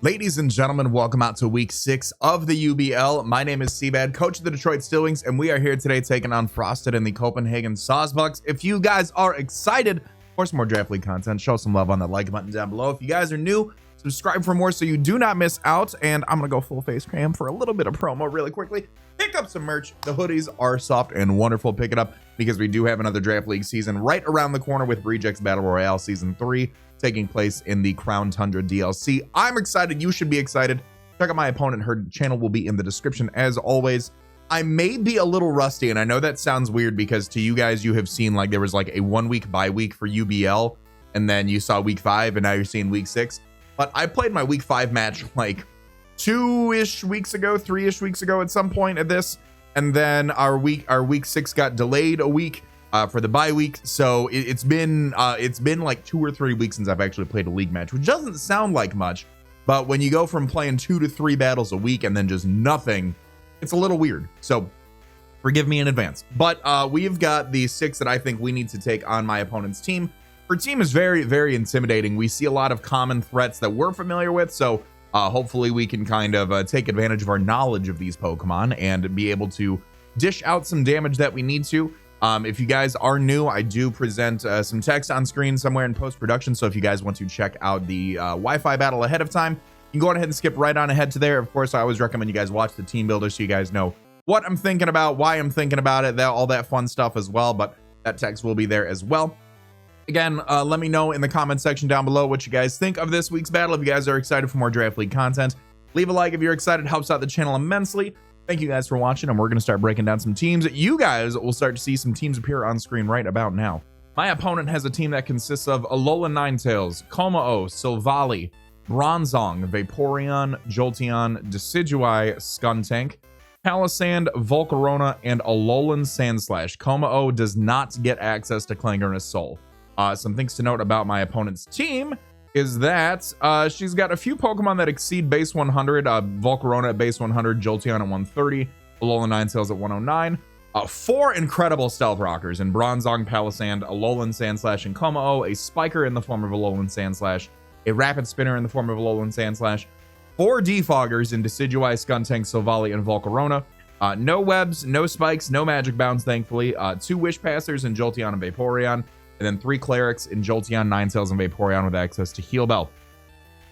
Ladies and gentlemen, welcome out to week 6 of the UBL. My name is CBAD, coach of the Detroit Steelwings, and we are here today taking on Frosted and the Copenhagen Sawsbucks. If you guys are excited for some more draft league content, show some love on that like button down below. If you guys are new, subscribe for more so you do not miss out. And I'm gonna go full face cam for a little bit of promo really quickly. Pick up some merch. The hoodies are soft and wonderful. Pick it up because we do have another draft league season right around the corner with Rejects Battle Royale season 3 taking place in the Crown Tundra DLC. I'm excited. You should be excited. Check out my opponent. Her channel will be in the description as always. I may be a little rusty, and I know that sounds weird because to you guys, you have seen like there was like a 1 week bye week for UBL, and then you saw week 5, and now you're seeing week 6. But I played my week 5 match like 2-ish weeks ago, 3-ish weeks ago at some point at this, and then our week 6 got delayed a week for the bye week. So it's been like 2 or 3 weeks since I've actually played a league match, which doesn't sound like much, but when you go from playing 2 to 3 battles a week and then just nothing, it's a little weird. So forgive me in advance. But we've got the 6 that I think we need to take on my opponent's team. Her team is very, very intimidating. We see a lot of common threats that we're familiar with, so hopefully we can kind of take advantage of our knowledge of these Pokemon and be able to dish out some damage that we need to. If you guys are new, I do present some text on screen somewhere in post-production, so if you guys want to check out the Wi-Fi battle ahead of time, you can go ahead and skip right on ahead to there. Of course, I always recommend you guys watch the team builder so you guys know what I'm thinking about, why I'm thinking about it, all that fun stuff as well, but that text will be there as well. Again, let me know in the comment section down below what you guys think of this week's battle. If you guys are excited for more draft league content, leave a like if you're excited. It helps out the channel immensely. Thank you guys for watching, and we're going to start breaking down some teams. You guys will start to see some teams appear on screen right about now. My opponent has a team that consists of Alola Ninetales, Kommo-o, Silvally, Bronzong, Vaporeon, Jolteon, Decidueye, Skuntank, Palisand, Volcarona, and Alolan Sandslash. Kommo-o does not get access to Clangorous Soul. Some things to note about my opponent's team is that she's got a few Pokemon that exceed base 100. Volcarona at base 100, Jolteon at 130, Alolan Ninetales at 109. 4 incredible Stealth Rockers in Bronzong, Palisand, Alolan Sandslash, and Kommo-o, a Spiker in the form of Alolan Sandslash, a Rapid Spinner in the form of Alolan Sandslash, 4 Defoggers in Decidueye, Skuntank, Silvally, and Volcarona. No Webs, no Spikes, no Magic Bounds, thankfully. 2 Wish Passers in Jolteon and Vaporeon. And then 3 Clerics in Jolteon, Ninetales, and Vaporeon with access to Heal Bell.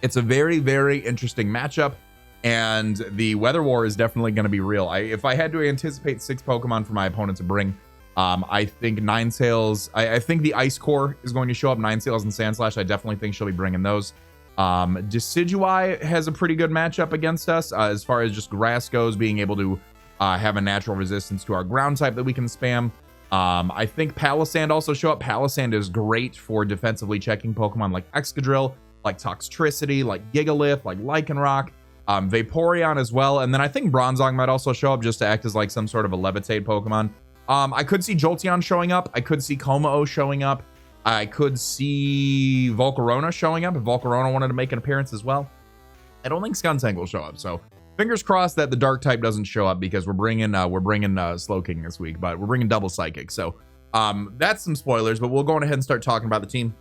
It's a very, very interesting matchup, and the Weather War is definitely going to be real. If I had to anticipate 6 Pokemon for my opponent to bring, I think Ninetales, I think the Ice Core is going to show up, Ninetales and Sandslash. I definitely think she'll be bringing those. Decidueye has a pretty good matchup against us as far as just grass goes, being able to have a natural resistance to our ground type that we can spam. I think Palisand also show up. Palisand is great for defensively checking Pokemon like Excadrill, like Toxtricity, like Gigalith, like Lycanroc, Vaporeon as well. And then I think Bronzong might also show up just to act as like some sort of a Levitate Pokemon. I could see Jolteon showing up. I could see Kommo-o showing up. I could see Volcarona showing up if Volcarona wanted to make an appearance as well. I don't think Skuntank will show up, so fingers crossed that the dark type doesn't show up because we're bringing Slowking this week, but we're bringing double psychic. So that's some spoilers, but we'll go on ahead and start talking about the team.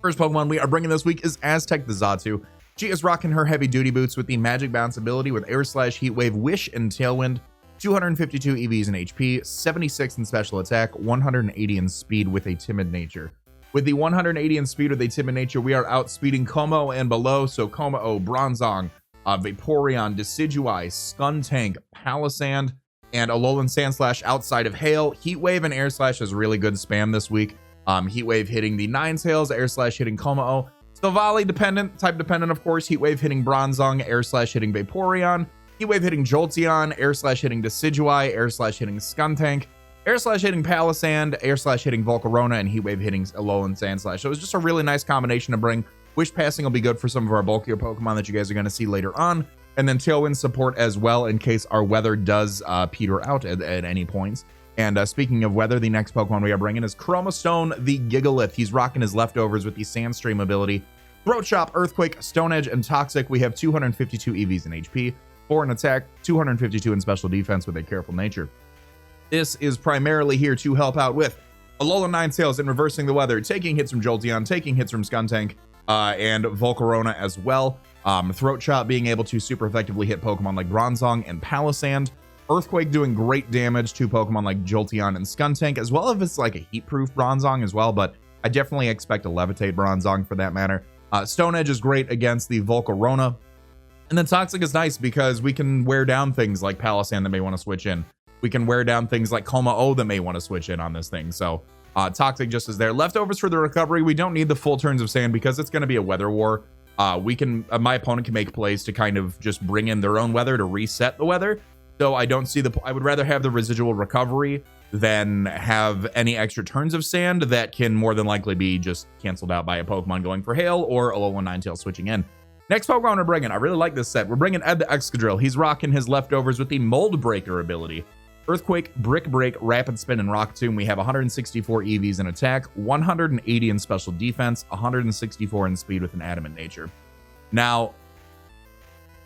First Pokemon we are bringing this week is Aztec the Xatu. She is rocking her heavy duty boots with the Magic Bounce ability with Air Slash, Heat Wave, Wish, and Tailwind. 252 EVs in HP, 76 in special attack, 180 in speed with a timid nature. With the 180 in speed with a timid nature, we are outspeeding Kommo and below. So Kommo-o, Bronzong, Vaporeon, Decidueye, Skuntank, Palisand, and Alolan Sandslash outside of Hail. Heat Wave and Air Slash is really good spam this week. Heat Wave hitting the Ninetales, Air Slash hitting Kommo-o. Silvally type dependent, of course. Heat Wave hitting Bronzong, Air Slash hitting Vaporeon. Heat Wave hitting Jolteon, Air Slash hitting Decidueye, Air Slash hitting Skuntank, Air Slash hitting Palisand, Air Slash hitting Volcarona, and Heat Wave hitting Alolan Sandslash. So it was just a really nice combination to bring. Wish Passing will be good for some of our bulkier Pokemon that you guys are going to see later on. And then Tailwind support as well in case our weather does peter out at any points. And speaking of weather, the next Pokemon we are bringing is Chromastone the Gigalith. He's rocking his leftovers with the Sandstream ability. Throat Chop, Earthquake, Stone Edge, and Toxic. We have 252 EVs in HP, 4 in attack, 252 in special defense with a careful nature. This is primarily here to help out with Alolan Ninetales in reversing the weather, taking hits from Jolteon, taking hits from Skuntank, and Volcarona as well. Throat Chop being able to super effectively hit Pokemon like Bronzong and Palisand. Earthquake doing great damage to Pokemon like Jolteon and Skuntank, as well as it's like a heat-proof Bronzong as well, but I definitely expect a Levitate Bronzong for that matter. Stone Edge is great against the Volcarona. And then Toxic is nice because we can wear down things like Palisand that may want to switch in. We can wear down things like Coma-O that may want to switch in on this thing. So Toxic just is there. Leftovers for the recovery. We don't need the full turns of sand because it's going to be a weather war. My opponent can make plays to kind of just bring in their own weather to reset the weather. So I don't see I would rather have the residual recovery than have any extra turns of sand that can more than likely be just canceled out by a Pokemon going for Hail or Alolan Ninetales switching in. Next Pokemon we're bringing, I really like this set. We're bringing Ed the Excadrill. He's rocking his leftovers with the Mold Breaker ability. Earthquake, Brick Break, Rapid Spin, and Rock Tomb. We have 164 EVs in attack, 180 in special defense, 164 in speed with an adamant nature. Now,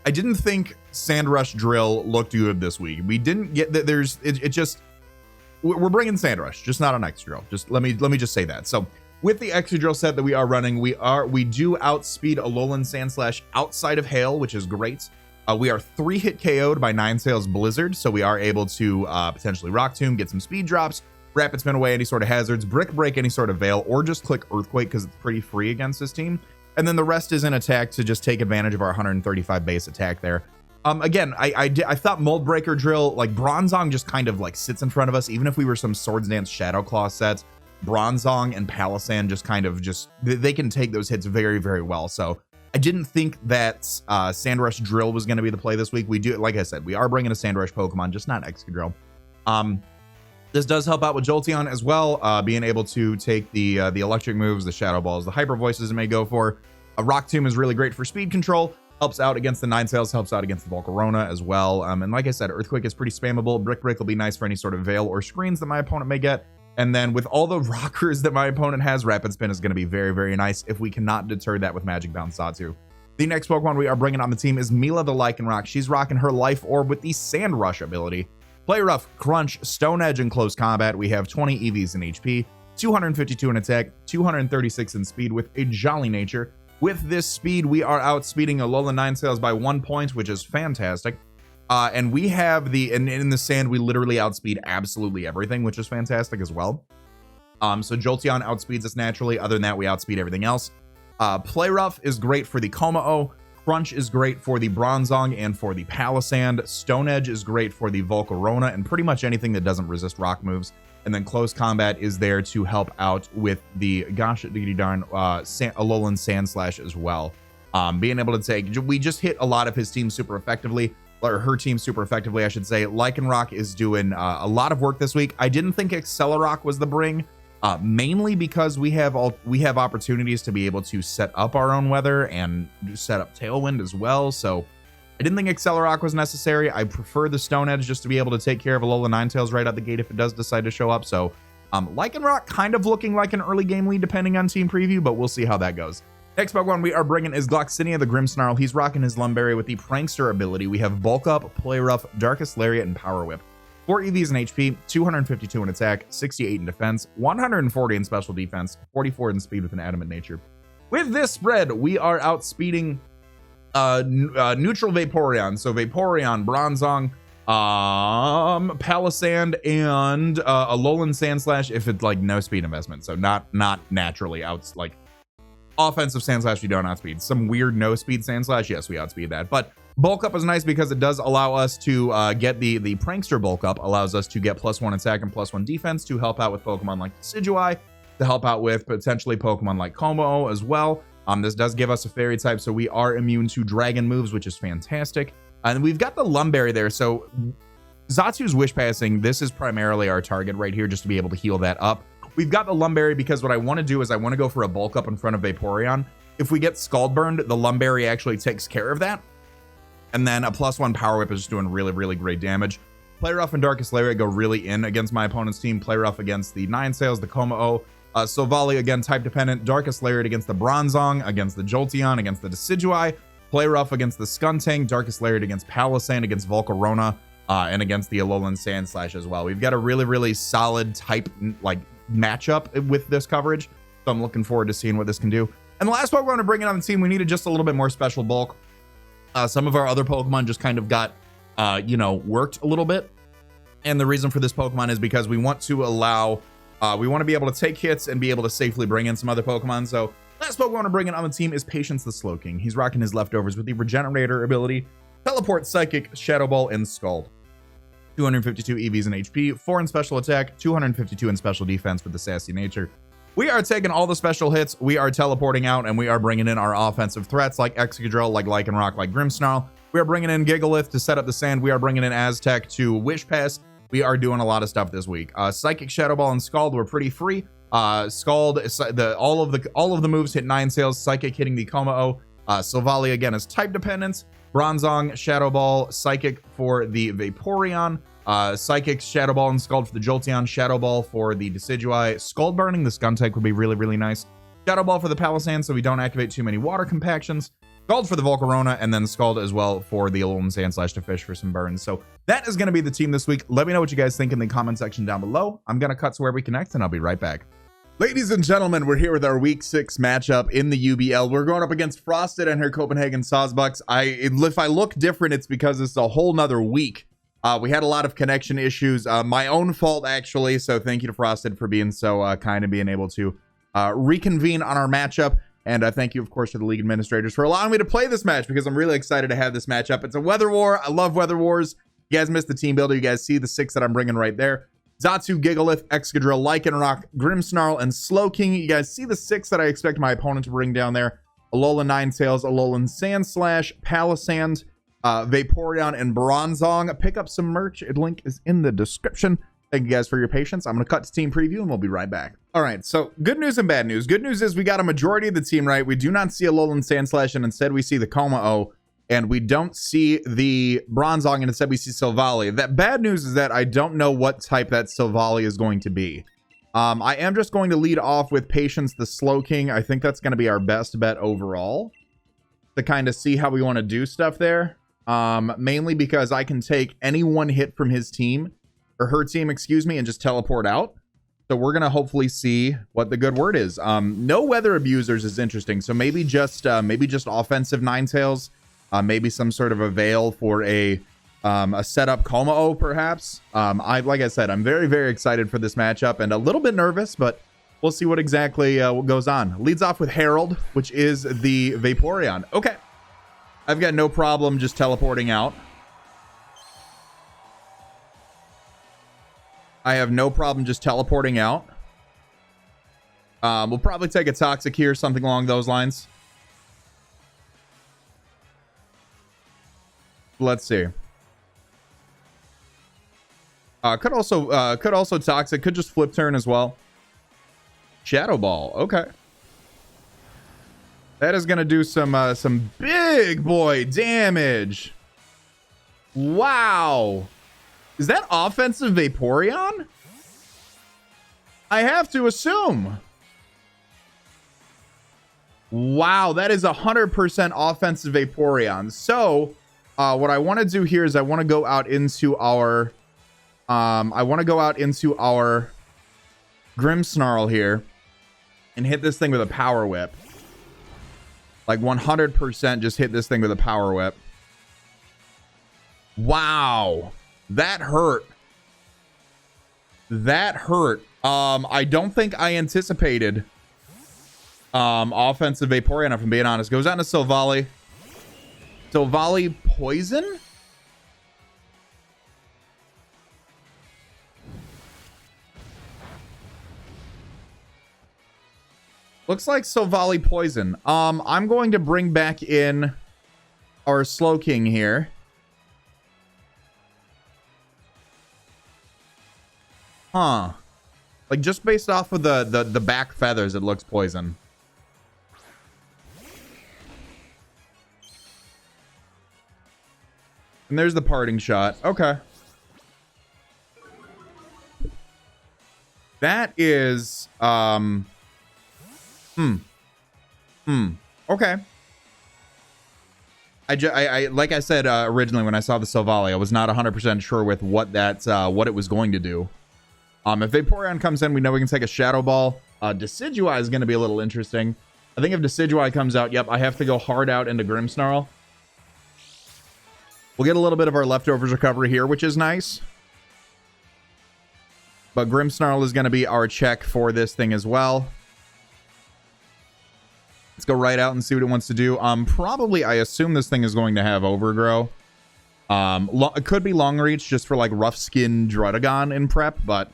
I didn't think Sandrush Drill looked good this week. We didn't get that. We're bringing Sandrush, just not on Excadrill. Just let me just say that. So with the Excadrill set that we are running, we do outspeed Alolan Sandslash outside of Hail, which is great. We are 3-hit KO'd by Ninetales Blizzard, so we are able to potentially Rock Tomb, get some speed drops, Rapid Spin away any sort of hazards, Brick Break any sort of Veil, or just click Earthquake because it's pretty free against this team. And then the rest is in attack to just take advantage of our 135 base attack there. Again, I thought Mold Breaker Drill, like Bronzong just kind of like sits in front of us, even if we were some Swords Dance Shadow Claw sets. Bronzong and Palisand they can take those hits very, very well. So I didn't think that Sandrush Drill was going to be the play this week. We do, like I said, we are bringing a Sandrush Pokemon, just not Excadrill. This does help out with Jolteon as well, being able to take the electric moves, the Shadow Balls, the Hyper Voices it may go for. A Rock Tomb is really great for speed control, helps out against the Ninetales, helps out against the Volcarona as well. And like I said, Earthquake is pretty spammable. Brick Break will be nice for any sort of Veil or screens that my opponent may get. And then with all the rockers that my opponent has, Rapid Spin is going to be very, very nice if we cannot deter that with Magic Bound Satu. The next Pokemon we are bringing on the team is Mila the Lycanroc. She's rocking her Life Orb with the Sand Rush ability. Play Rough, Crunch, Stone Edge in close combat. We have 20 EVs in HP, 252 in attack, 236 in speed with a Jolly Nature. With this speed, we are outspeeding Alolan Ninetales by 1 point, which is fantastic. And we have in the sand, we literally outspeed absolutely everything, which is fantastic as well. So Jolteon outspeeds us naturally. Other than that, we outspeed everything else. Play Rough is great for the Coma-O. Crunch is great for the Bronzong and for the Palisand. Stone Edge is great for the Volcarona and pretty much anything that doesn't resist rock moves. And then Close Combat is there to help out with the gosh diggity darn Alolan Sandslash as well. Being able to we just hit a lot of his team super effectively. Or her team super effectively, I should say. Lycanroc is doing a lot of work this week. I didn't think Accelerock was the bring, mainly because we have opportunities to be able to set up our own weather and set up Tailwind as well. So I didn't think Accelerock was necessary. I prefer the Stone Edge just to be able to take care of Alolan Ninetales right out the gate if it does decide to show up. So Lycanroc kind of looking like an early game lead depending on team preview, but we'll see how that goes. Next Pokemon we are bringing is Gloxinia the Grimmsnarl. He's rocking his Lumberry with the Prankster ability. We have Bulk Up, Play Rough, Darkest Lariat, and Power Whip. 4 EVs in HP, 252 in attack, 68 in defense, 140 in special defense, 44 in speed with an adamant nature. With this spread, we are outspeeding neutral Vaporeon. So Vaporeon, Bronzong, Palisand, and Alolan Sandslash if it's like no speed investment. So not naturally offensive Sandslash, we don't outspeed. Some weird no speed Sandslash, yes, we outspeed that. But Bulk Up is nice because it does allow us to get the Prankster Bulk Up, allows us to get +1 attack and +1 defense to help out with Pokemon like Decidueye, to help out with potentially Pokemon like Como as well. This does give us a fairy type, so we are immune to dragon moves, which is fantastic. And we've got the Lumberry there, so Zatu's Wish Passing, this is primarily our target right here, just to be able to heal that up. We've got the Lumberry because what I want to do is I want to go for a Bulk Up in front of Vaporeon. If we get Scald Burned, the Lumberry actually takes care of that. And then a +1 Power Whip is just doing really, really great damage. Play Rough and Darkest Lariat go really in against my opponent's team. Play Rough against the Ninetales, the Como-O. Sovali, again, type dependent. Darkest Lariat against the Bronzong, against the Jolteon, against the Decidueye. Play Rough against the Skuntank. Darkest Lariat against Palisand, against Volcarona, and against the Alolan Sandslash as well. We've got a really, really solid type, matchup with this coverage, so I'm looking forward to seeing what this can do. And the last Pokemon to bring in on the team, we needed just a little bit more special bulk. Some of our other Pokemon just kind of got, worked a little bit. And the reason for this Pokemon is because we want to allow, we want to be able to take hits and be able to safely bring in some other Pokemon. So last Pokemon to bring in on the team is Patience the Slowking. He's rocking his leftovers with the Regenerator ability, Teleport, Psychic, Shadow Ball, and Scald. 252 EVs in HP, 4 in special attack, 252 in special defense with the sassy nature. We are taking all the special hits, we are teleporting out, and we are bringing in our offensive threats like Excadrill, like Lycanroc, like Grimmsnarl. We are bringing in Gigalith to set up the sand. We are bringing in Aztec to Wish Pass. We are doing a lot of stuff this week. Psychic, Shadow Ball, and Scald were pretty free. Scald, all of the moves hit 9 sales. Psychic hitting the Kommo-o. Silvally again is type dependence. Bronzong, Shadow Ball, Psychic for the Vaporeon. Psychic, Shadow Ball, and Scald for the Jolteon. Shadow Ball for the Decidueye. Scald Burning, the Skuntank would be really, really nice. Shadow Ball for the Palisand so we don't activate too many water compactions. Scald for the Volcarona, and then Scald as well for the Alolan Sandslash to fish for some burns. So that is going to be the team this week. Let me know what you guys think in the comment section down below. I'm going to cut to where we connect, and I'll be right back. Ladies and gentlemen, we're here with our week 6 matchup in the UBL. We're going up against Frosted and her Copenhagen Sawsbucks. If I look different, it's because it's a whole nother week. We had a lot of connection issues, my own fault actually. So thank you to Frosted for being so kind and being able to reconvene on our matchup. And thank you, of course, to the league administrators for allowing me to play this match because I'm really excited to have this matchup. It's a weather war. I love weather wars. You guys missed the team builder. You guys see the 6 that I'm bringing right there. Xatu, Gigalith, Excadrill, Lycanroc, Grimmsnarl, and Slowking. You guys see the 6 that I expect my opponent to bring down there. Alolan Ninetales, Alolan Sandslash, Palisand, Vaporeon, and Bronzong. Pick up some merch. Link is in the description. Thank you guys for your patience. I'm going to cut to team preview and we'll be right back. All right, so good news and bad news. Good news is we got a majority of the team right. We do not see Alolan Sandslash, and instead we see the Kommo-o. And we don't see the Bronzong, and instead we see Silvally. That bad news is that I don't know what type that Silvally is going to be. I am just going to lead off with Patience the Slowking. I think that's going to be our best bet overall to kind of see how we want to do stuff there. Mainly because I can take any one hit from his team, or her team, excuse me, and just teleport out. So we're going to hopefully see what the good word is. No weather abusers is interesting. So maybe just offensive Ninetales. Maybe some sort of a veil for a setup Kommo-o, perhaps. Like I said, I'm very, very excited for this matchup and a little bit nervous, but we'll see what exactly what goes on. Leads off with Harold, which is the Vaporeon. Okay. I've got no problem just teleporting out. I have no problem just teleporting out. We'll probably take a Toxic here, something along those lines. Let's see. Could also Toxic. Could just flip turn as well. Shadow Ball. Okay. That is gonna do some big boy damage. Wow. Is that offensive Vaporeon? I have to assume. Wow, that is 100% offensive Vaporeon. So what I want to do here is I want to go out into our Grimmsnarl here and hit this thing with a Power Whip. Like 100% just hit this thing with a Power Whip. Wow. That hurt. That hurt. I don't think I anticipated offensive Vaporeon, if I'm being honest. Goes down to Silvally. Silvally poison? Looks like Silvally poison. I'm going to bring back in our Slowking here. Huh. Like just based off of the back feathers, it looks poison. And there's the parting shot. Okay. That is okay. I like I said originally when I saw the Silvally, I was not 100% sure with what it was going to do. If Vaporeon comes in, we know we can take a Shadow Ball. Decidueye is going to be a little interesting. I think if Decidueye comes out, yep, I have to go hard out into Grimmsnarl. We'll get a little bit of our leftovers recovery here, which is nice. But Grimmsnarl is going to be our check for this thing as well. Let's go right out and see what it wants to do. Probably, I assume this thing is going to have Overgrow. It could be Long Reach just for like Rough Skin Drudagon in prep, but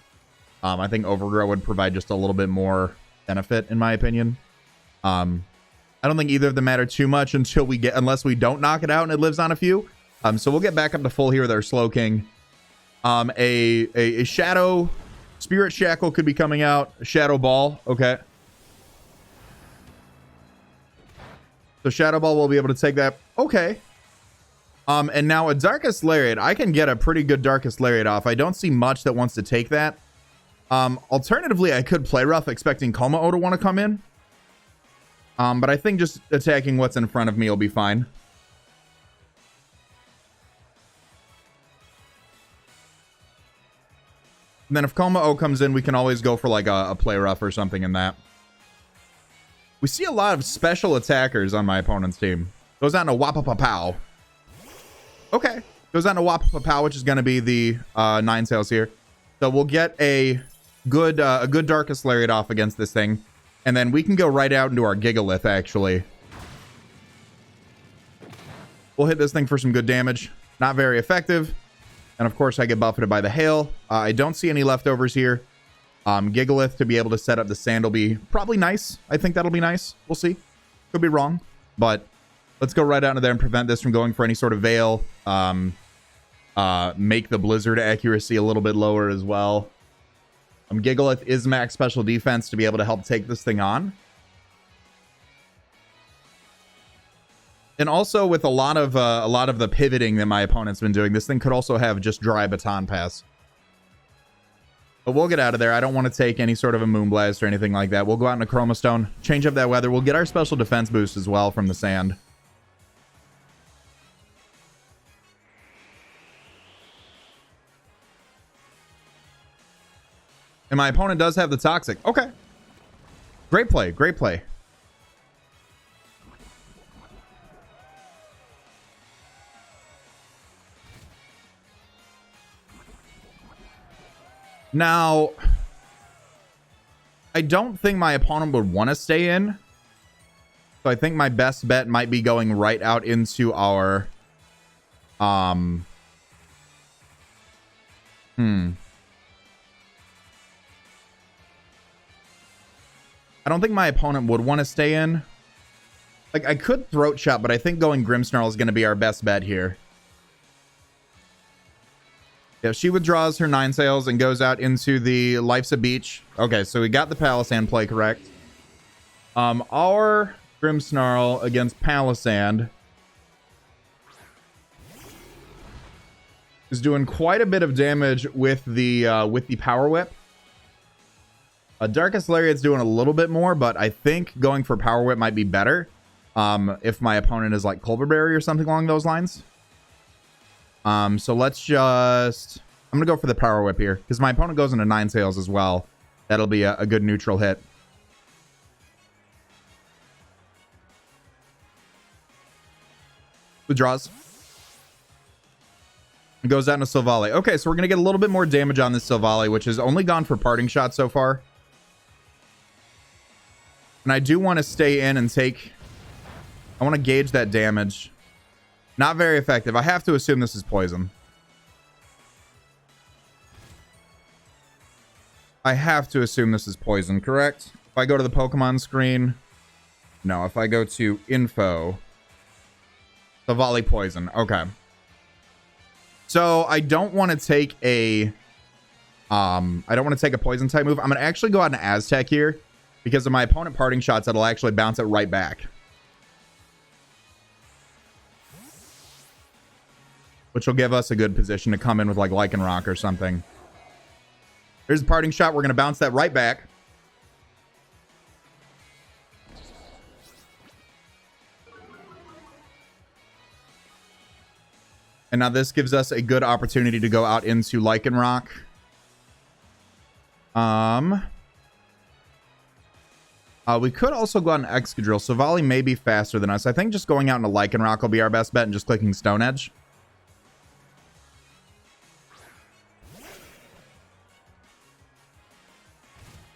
I think Overgrow would provide just a little bit more benefit, in my opinion. I don't think either of them matter too much unless we don't knock it out and it lives on a few. So we'll get back up to full here with our Slowking. A Shadow Spirit Shackle could be coming out. Shadow Ball, okay. So Shadow Ball will be able to take that. Okay. And now a Darkest Lariat. I can get a pretty good Darkest Lariat off. I don't see much that wants to take that. Alternatively, I could play rough expecting Kommo to want to come in. But I think just attacking what's in front of me will be fine. And then if Kommo comes in, we can always go for like a play rough or something in that. We see a lot of special attackers on my opponent's team. Goes out to Wapapapow. Okay. Goes out to Wapapapow, which is going to be the Nine Sails here. So we'll get a good Darkest Lariat off against this thing. And then we can go right out into our Gigalith, actually. We'll hit this thing for some good damage. Not very effective. And of course, I get buffeted by the hail. I don't see any leftovers here. Gigalith to be able to set up the sand will be probably nice. I think that'll be nice. We'll see. Could be wrong. But let's go right out into there and prevent this from going for any sort of Veil. Make the Blizzard accuracy a little bit lower as well. Gigalith is max special defense to be able to help take this thing on. And also with a lot of the pivoting that my opponent's been doing, this thing could also have just dry Baton Pass. But we'll get out of there. I don't want to take any sort of a Moonblast or anything like that. We'll go out in a Chroma Stone, change up that weather. We'll get our special defense boost as well from the sand. And my opponent does have the Toxic. Okay. Great play. Great play. Now, I don't think my opponent would want to stay in. So I think my best bet might be going right out into our... I don't think my opponent would want to stay in. Like, I could Throat Chop, but I think going Grimmsnarl is going to be our best bet here. Yeah, she withdraws her Nine Sails and goes out into the Life's a Beach. Okay, so we got the Palisand play correct. Our Grimmsnarl against Palisand is doing quite a bit of damage with the Power Whip. Darkest Lariat's doing a little bit more, but I think going for Power Whip might be better. If my opponent is like Culverberry or something along those lines. So let's just... I'm going to go for the Power Whip here, because my opponent goes into Nine Sails as well. That'll be a good neutral hit. Withdraws. It goes out into Silvally. Okay, so we're going to get a little bit more damage on this Silvally, which has only gone for Parting Shot so far. And I do want to stay in and take... I want to gauge that damage. Not very effective. I have to assume this is poison. I have to assume this is poison, correct? If I go to the Pokemon screen... No, if I go to info... The Volley poison. Okay. So I don't want to take a... I don't want to take a poison type move. I'm going to actually go out in Aztec here. Because of my opponent Parting Shots, that'll actually bounce it right back. Which will give us a good position to come in with like Lycanroc or something. Here's the Parting Shot. We're going to bounce that right back. And now this gives us a good opportunity to go out into Lycanroc. We could also go out in Excadrill, so Volley may be faster than us. I think just going out into Lycanroc will be our best bet and just clicking Stone Edge.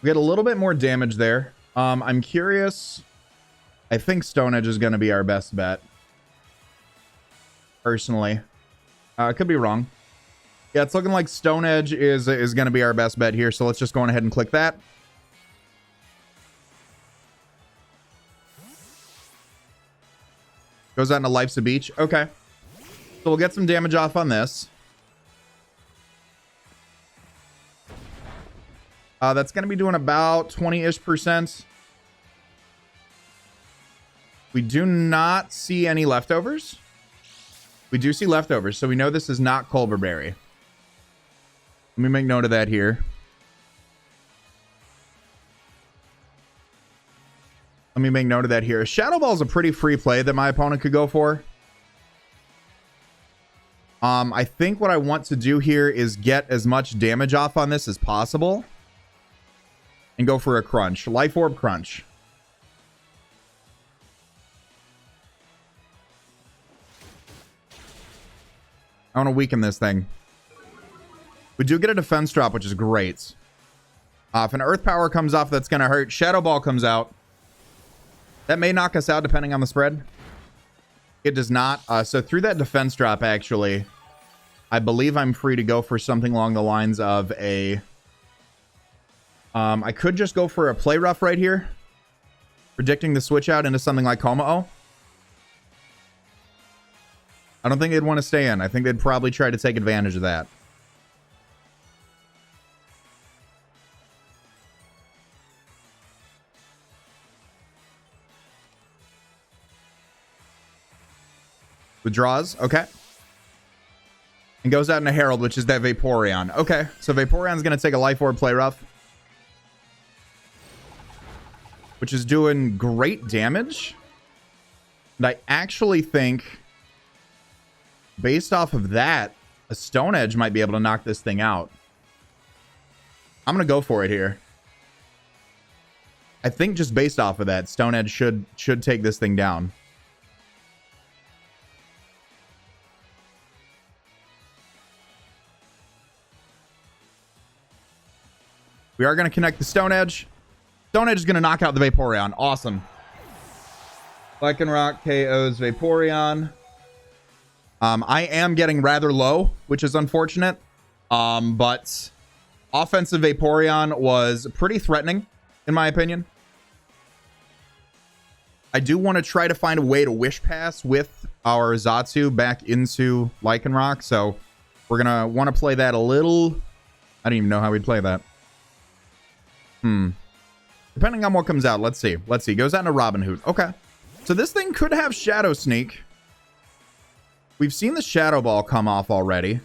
We get a little bit more damage there. I'm curious. I think Stone Edge is going to be our best bet. Personally. I could be wrong. Yeah, it's looking like Stone Edge is going to be our best bet here, so let's just go on ahead and click that. Goes out into Life's a Beach. Okay. So we'll get some damage off on this. That's going to be doing about 20-ish%. We do not see any leftovers. We do see leftovers, so we know this is not Colbur Berry. Let me make note of that here. Let me make note of that here. Shadow Ball is a pretty free play that my opponent could go for. I think what I want to do here is get as much damage off on this as possible. And go for a Crunch. Life Orb Crunch. I want to weaken this thing. We do get a defense drop, which is great. If an Earth Power comes off, that's going to hurt. Shadow Ball comes out. That may knock us out depending on the spread. It does not. So through that defense drop, actually, I believe I'm free to go for something along the lines of a... I could just go for a Play Rough right here. Predicting the switch out into something like Komao. I don't think they'd want to stay in. I think they'd probably try to take advantage of that. Withdraws. Okay. And goes out into Herald, which is that Vaporeon. Okay. So Vaporeon's going to take a Life Orb Play Rough. Which is doing great damage. And I actually think, based off of that, a Stone Edge might be able to knock this thing out. I'm going to go for it here. I think just based off of that, Stone Edge should take this thing down. We are going to connect the Stone Edge. Stone Edge is going to knock out the Vaporeon. Awesome. Lycanroc KOs Vaporeon. I am getting rather low, which is unfortunate. But offensive Vaporeon was pretty threatening, in my opinion. I do want to try to find a way to Wish Pass with our Zatsu back into Lycanroc. So we're going to want to play that a little... I don't even know how we'd play that. Depending on what comes out, let's see. Let's see. Goes out into Robin Hood. Okay. So this thing could have Shadow Sneak. We've seen the Shadow Ball come off already.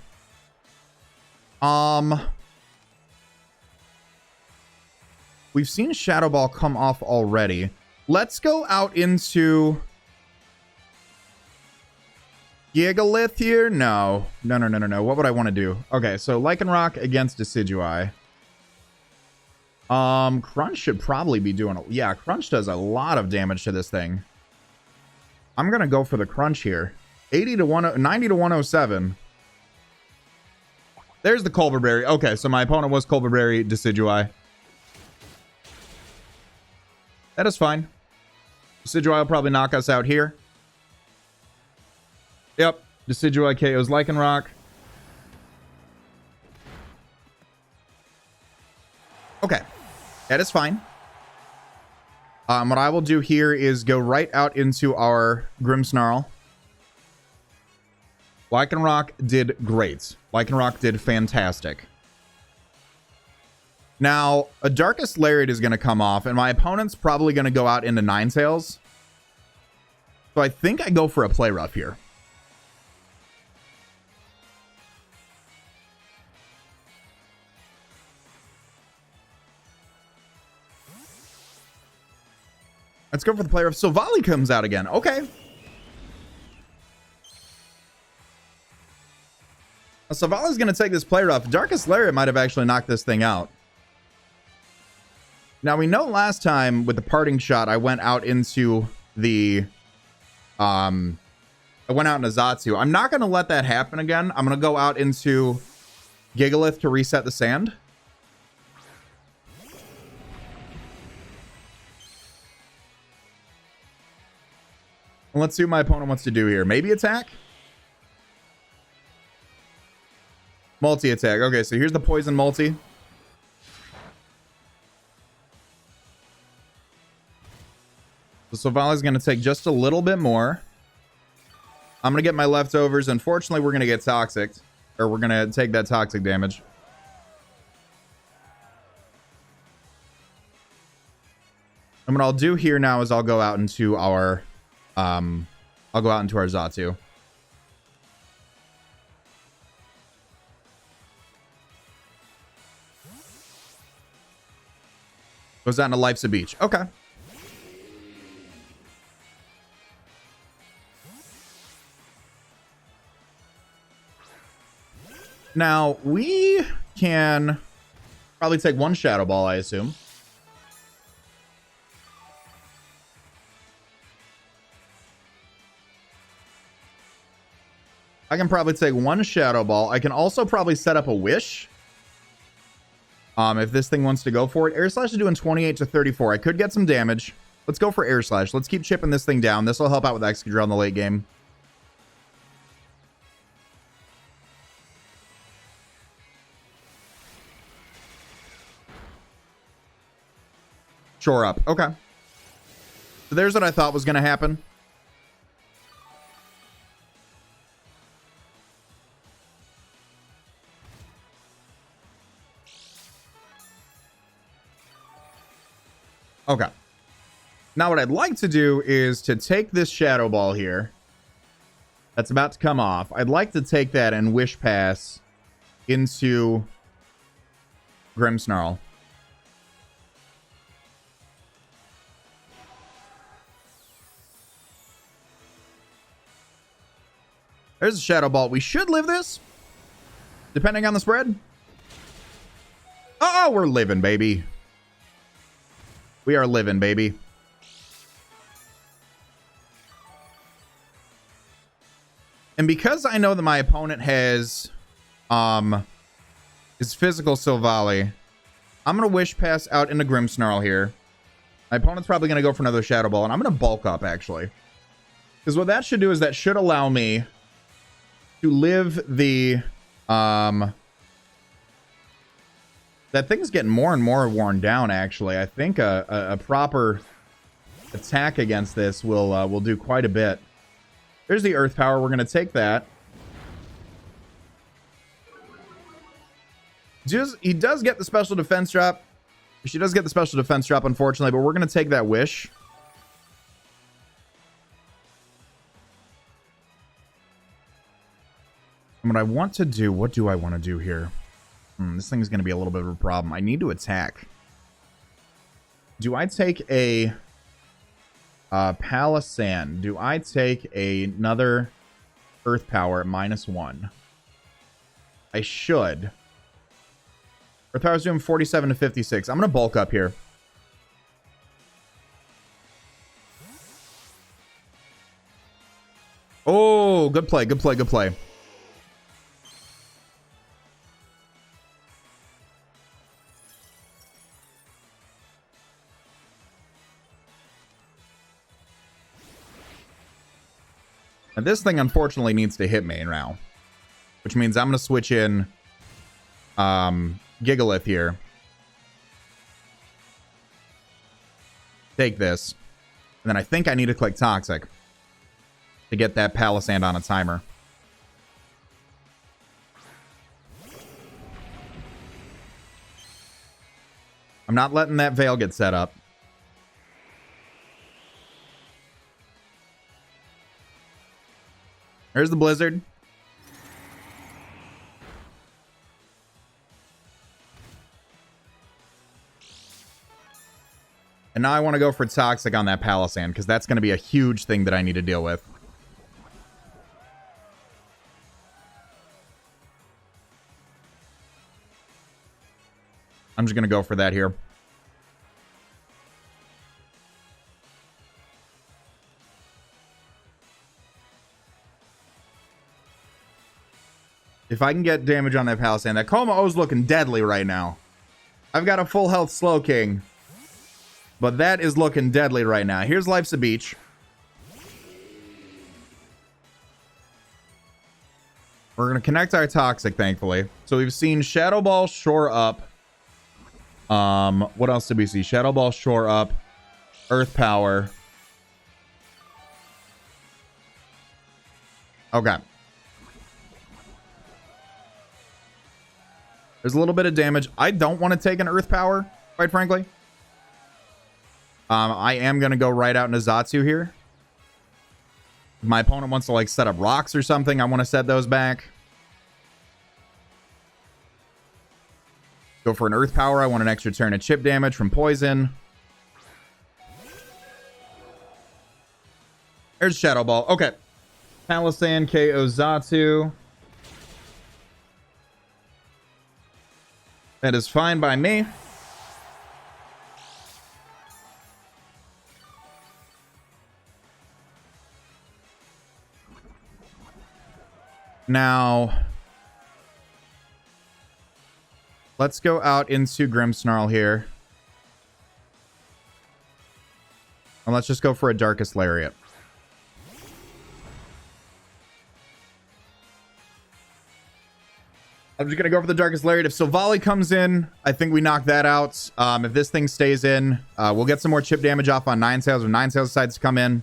We've seen Shadow Ball come off already. Let's go out into Gigalith here. No. No. What would I want to do? Okay, so Lycanroc against Decidueye. Crunch should probably be doing... Yeah, Crunch does a lot of damage to this thing. I'm going to go for the Crunch here. 90 to 107. There's the Colbur Berry. Okay, so my opponent was Colbur Berry Decidueye. That is fine. Decidueye will probably knock us out here. Yep. Decidueye KOs Lycanroc. Okay. That is fine. What I will do here is go right out into our Grimmsnarl. Lycanroc did great. Lycanroc did fantastic. Now, a Darkest Lariat is going to come off, and my opponent's probably going to go out into Ninetales. So I think I go for a Play Rough here. Let's go for the Play Rough. So Volley comes out again. Okay. So Volley's going to take this Play Rough. Darkest Lariat might have actually knocked this thing out. Now we know last time with the parting shot, I went out into the Zatsu. I'm not going to let that happen again. I'm going to go out into Gigalith to reset the sand. And let's see what my opponent wants to do here. Maybe attack? Multi-attack. Okay, so here's the poison multi. So Savali's going to take just a little bit more. I'm going to get my leftovers. Unfortunately, we're going to get toxic. Or we're going to take that toxic damage. And what I'll do here now is I'll go out into our Zatsu. Goes out into Life's a Beach. Okay. Now, we can probably take one Shadow Ball, I assume. I can probably take one Shadow Ball. I can also probably set up a Wish. If this thing wants to go for it. Air Slash is doing 28 to 34. I could get some damage. Let's go for Air Slash. Let's keep chipping this thing down. This will help out with Excadrill in the late game. Shore up. Okay. So there's what I thought was going to happen. Okay. Now what I'd like to do is to take this Shadow Ball here that's about to come off. I'd like to take that and Wish Pass into Grimmsnarl. There's a Shadow Ball. We should live this, depending on the spread. Oh, we're living, baby. We are living, baby. And because I know that my opponent has his physical Silvally, I'm going to Wish Pass out into Grimmsnarl here. My opponent's probably going to go for another Shadow Ball, and I'm going to bulk up, actually. Because what that should do is that should allow me to live the... That thing's getting more and more worn down, actually. I think a proper attack against this will do quite a bit. There's the Earth Power. We're going to take that. He does get the special defense drop. She does get the special defense drop, unfortunately, but we're going to take that Wish. And what I want to do, what do I want to do here? This thing is going to be a little bit of a problem. I need to attack. Do I take a Palisand? Do I take another Earth Power at -1? I should. Earth Power's doing 47 to 56. I'm going to bulk up here. Oh, good play, good play, good play. And this thing, unfortunately, needs to hit me now. Which means I'm going to switch in Gigalith here. Take this. And then I think I need to click Toxic to get that Palisand on a timer. I'm not letting that Veil get set up. There's the Blizzard. And now I want to go for Toxic on that Palisand, because that's going to be a huge thing that I need to deal with. I'm just going to go for that here. If I can get damage on that Palisand. That Como-O's looking deadly right now. I've got a full health Slow King. But that is looking deadly right now. Here's Life's a Beach. We're going to connect our Toxic, thankfully. So we've seen Shadow Ball shore up. What else did we see? Shadow Ball shore up. Earth Power. Okay. There's a little bit of damage. I don't want to take an Earth Power, quite frankly. I am going to go right out into Zatsu here. If my opponent wants to like set up rocks or something, I want to set those back. Go for an Earth Power. I want an extra turn of chip damage from poison. There's Shadow Ball. Okay. Palisand KO Zatsu. That is fine by me. Now, let's go out into Grimmsnarl here. And let's just go for a Darkest Lariat. I'm just going to go for the Darkest Lariat. If Silvally comes in, I think we knock that out. If this thing stays in, we'll get some more chip damage off on Nine Sails when Nine Sails decides to come in.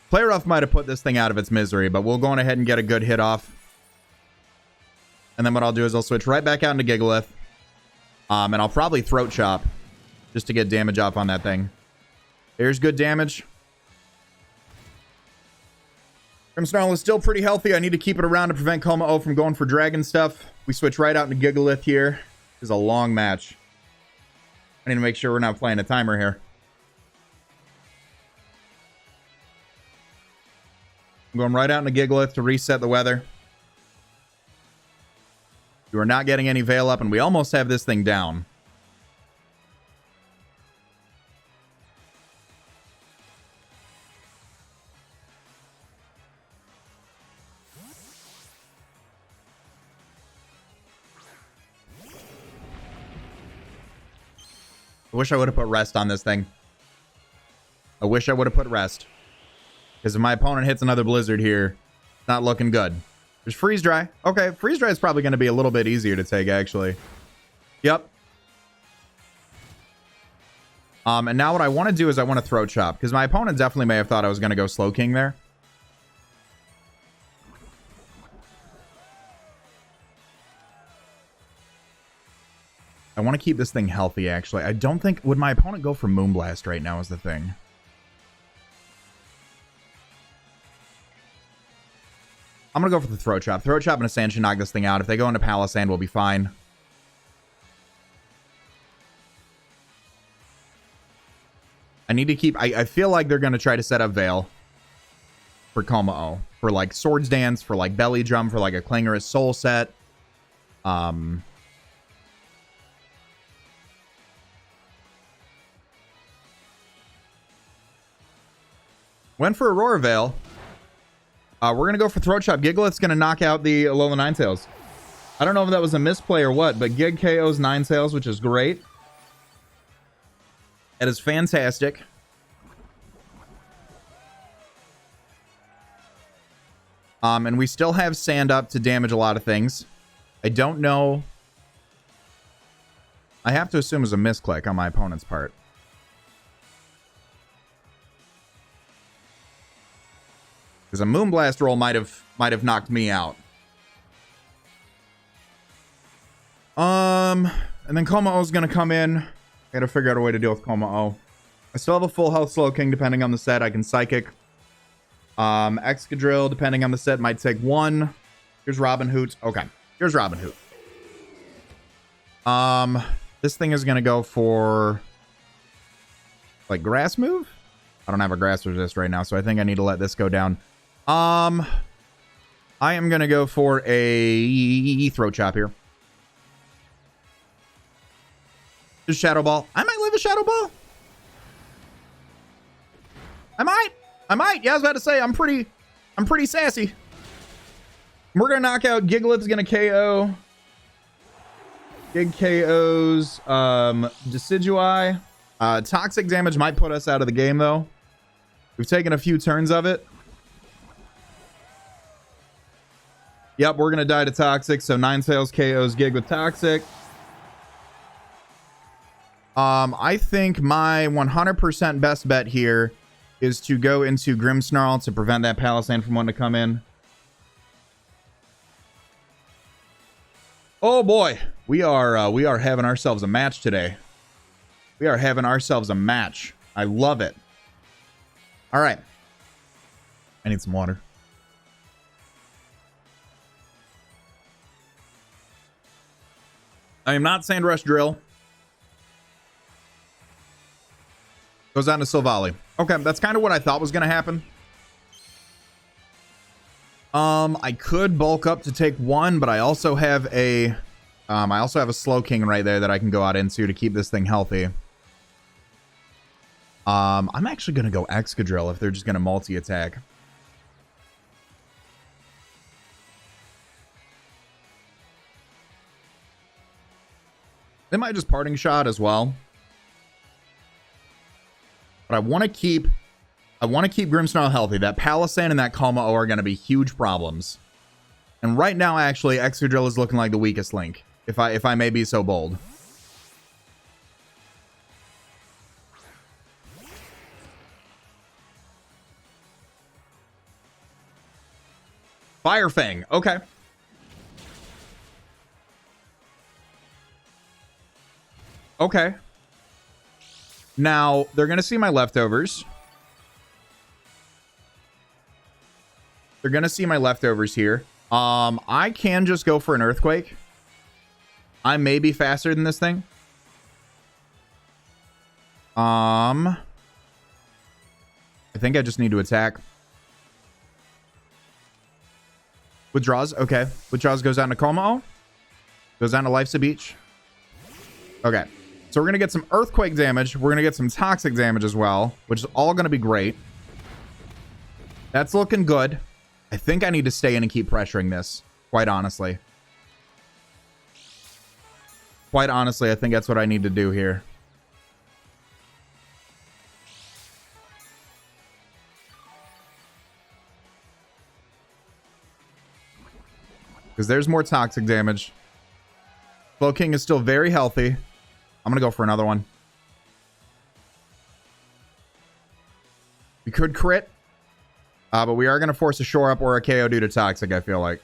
Play Rough might have put this thing out of its misery, but we'll go on ahead and get a good hit off. And then what I'll do is I'll switch right back out into Gigalith. And I'll probably Throat Chop just to get damage off on that thing. There's good damage. Grimmsnarl is still pretty healthy. I need to keep it around to prevent Como-O from going for dragon stuff. We switch right out into Gigalith here. This is a long match. I need to make sure we're not playing a timer here. I'm going right out into Gigalith to reset the weather. You are not getting any Veil up, and we almost have this thing down. I wish I would have put Rest on this thing. I wish I would have put Rest. Because if my opponent hits another Blizzard here, it's not looking good. There's Freeze Dry. Okay, Freeze Dry is probably going to be a little bit easier to take, actually. Yep. And now what I want to do is I want to Throat Chop. Because my opponent definitely may have thought I was going to go Slow King there. I want to keep this thing healthy, actually. I don't think... Would my opponent go for Moonblast right now is the thing. I'm going to go for the Throat Chop. Throat Chop and a Sand should knock this thing out. If they go into Palisand, we'll be fine. I need to keep... I feel like they're going to try to set up Veil for Como-O. For, like, Swords Dance, for, like, Belly Drum, for, like, a Clangorous Soul set. Went for Aurora Veil. We're going to go for Throat Chop. Gigalith's going to knock out the Alola Ninetales. I don't know if that was a misplay or what, but Gig KO's Ninetales, which is great. That is fantastic. And we still have Sand up to damage a lot of things. I don't know. I have to assume it's a misclick on my opponent's part. Because a Moonblast roll might have knocked me out. And then Como-O's gonna come in. I gotta figure out a way to deal with Como-O. I still have a full health Slow King depending on the set. I can Psychic. Excadrill, depending on the set, might take one. Here's Robin Hoot. Okay. Here's Robin Hoot. This thing is gonna go for like Grass Move? I don't have a Grass Resist right now, so I think I need to let this go down. I am gonna go for a Throat Chop here. Just Shadow Ball. I might live a Shadow Ball. I might. Yeah, I was about to say I'm pretty I'm pretty sassy. We're gonna knock out Gigalith's gonna KO. Gig KOs Decidui. Toxic damage might put us out of the game though. We've taken a few turns of it. Yep, we're gonna die to Toxic, so 9 Tails KOs Gig with Toxic. I think my 100% best bet here is to go into Grimmsnarl to prevent that Palisand from wanting to come in. Oh boy, we are having ourselves a match today. We are having ourselves a match. I love it. All right. I need some water. I am not Sand Rush Drill. Goes down to Silvally. Okay, that's kind of what I thought was going to happen. I could bulk up to take one, but I also have a Slow King right there that I can go out into to keep this thing healthy. I'm actually going to go Excadrill if they're just going to multi-attack. They might just Parting Shot as well. But I want to keep Grimmsnarl healthy. That Palisand and that Kalma-O are going to be huge problems. And right now, actually, Excadrill is looking like the weakest link, if I may be so bold. Fire Fang. Okay. Okay. Now, they're going to see my leftovers. They're going to see my leftovers here. I can just go for an Earthquake. I may be faster than this thing. I think I just need to attack. Withdraws. Okay. Withdraws goes down to Kalma-O. Goes down to Life's a Beach. Okay. So we're going to get some Earthquake damage. We're going to get some Toxic damage as well, which is all going to be great. That's looking good. I think I need to stay in and keep pressuring this, quite honestly. Quite honestly, I think that's what I need to do here. Because there's more Toxic damage. Slow King is still very healthy. I'm going to go for another one. We could crit. But we are going to force a shore up or a KO due to Toxic, I feel like.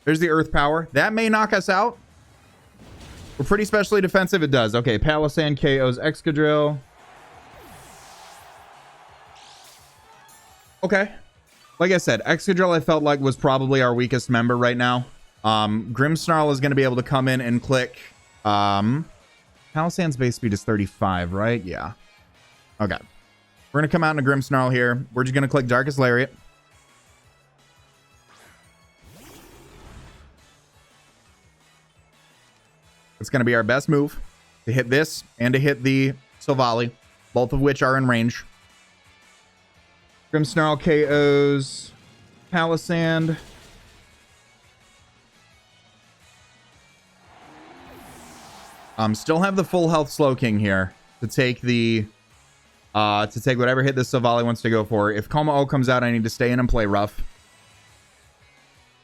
There's the Earth Power. That may knock us out. We're pretty specially defensive. It does. Okay, Palisand KOs Excadrill. Okay. Like I said, Excadrill I felt like was probably our weakest member right now. Grimmsnarl is going to be able to come in and click. Palisand's base speed is 35, right? Yeah. Okay. We're going to come out in a Grimmsnarl here. We're just going to click Darkest Lariat. It's going to be our best move to hit this and to hit the Silvally, both of which are in range. Grimmsnarl KOs Palisand. Still have the full health Slow King here to take the whatever hit this Silvally wants to go for. If Kalma-O comes out, I need to stay in and play rough.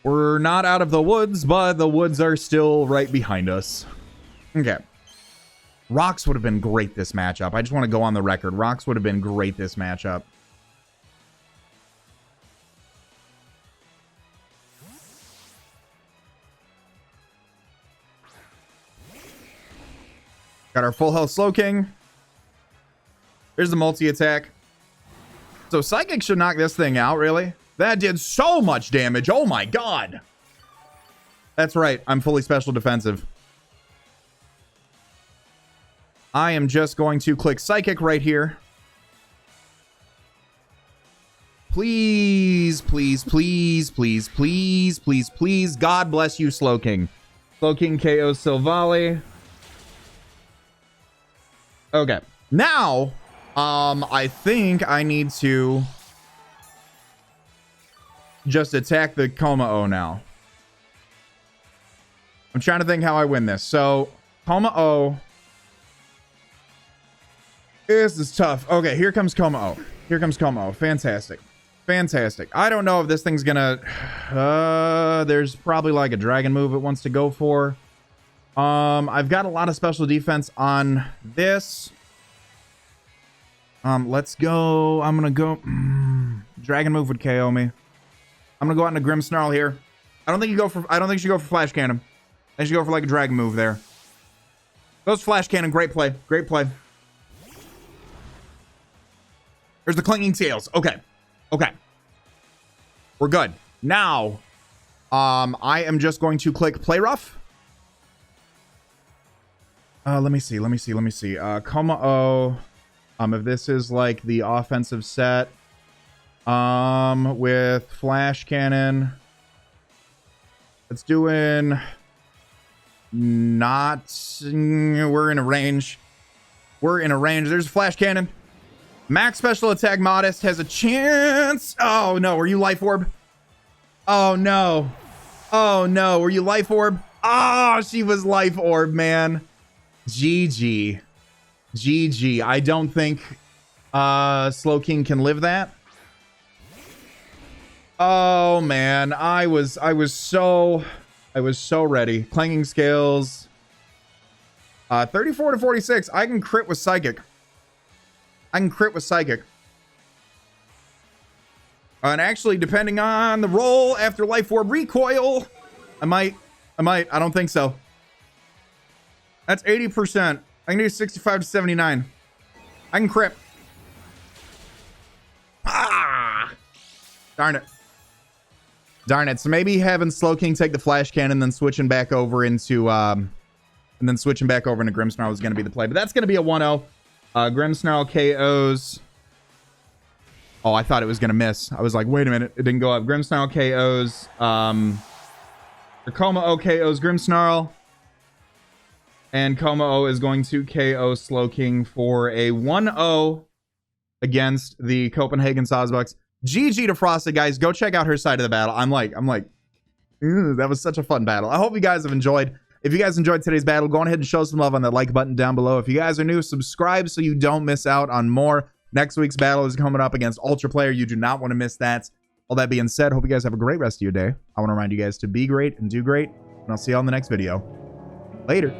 We're not out of the woods, but the woods are still right behind us. Okay. Rocks would have been great this matchup. I just want to go on the record. Rocks would have been great this matchup. Got our full health Slow King. Here's the multi-attack. So Psychic should knock this thing out, really. That did so much damage. Oh my god. That's right. I'm fully special defensive. I am just going to click Psychic right here. Please, please, please, please, please, please, please. God bless you, Slow King. Slow King KOs Silvally. Okay. Now, I think I need to just attack the Como now. I'm trying to think how I win this. So, Como. This is tough. Okay, here comes Como. Here comes Como. Fantastic. Fantastic. I don't know if this thing's gonna... there's probably like a dragon move it wants to go for. I've got a lot of special defense on this. Let's go. I'm gonna go... dragon move would KO me. I'm gonna go out into Grim Snarl here. I don't think you should go for Flash Cannon. I should go for like a dragon move there. Goes Flash Cannon. Great play. Great play. There's the Clinging Scales. Okay. Okay. We're good. Now, I am just going to click Play Rough. Let me see. Como. If this is like the offensive set, with Flash Cannon, it's doing not, we're in a range. There's Flash Cannon. Max special attack modest has a chance. Oh no, were you Life Orb? Oh no. Oh no, were you Life Orb? Oh, she was Life Orb, man. GG. GG. I don't think Slow King can live that. Oh man, I was so ready. Clanging Scales. 34 to 46. I can crit with Psychic. And actually, depending on the roll after Life Orb recoil, I might. I don't think so. That's 80%. I can do 65 to 79. I can crit. Ah! Darn it. So maybe having Slow King take the Flash Cannon, then switching back over into Grim Snarl is going to be the play. But that's going to be a 1-0. Grim Snarl KOs. Oh, I thought it was going to miss. I was like, wait a minute. It didn't go up. Grim Snarl KOs. Como KOs Grim Snarl. And Como is going to KO Slow King for a 1-0 against the Copenhagen Sawsbucks. GG to Frosted, guys. Go check out her side of the battle. I'm like, that was such a fun battle. I hope you guys have enjoyed. If you guys enjoyed today's battle, go on ahead and show some love on that like button down below. If you guys are new, subscribe so you don't miss out on more. Next week's battle is coming up against Ultra Player. You do not want to miss that. All that being said, hope you guys have a great rest of your day. I want to remind you guys to be great and do great, and I'll see you all in the next video. Later.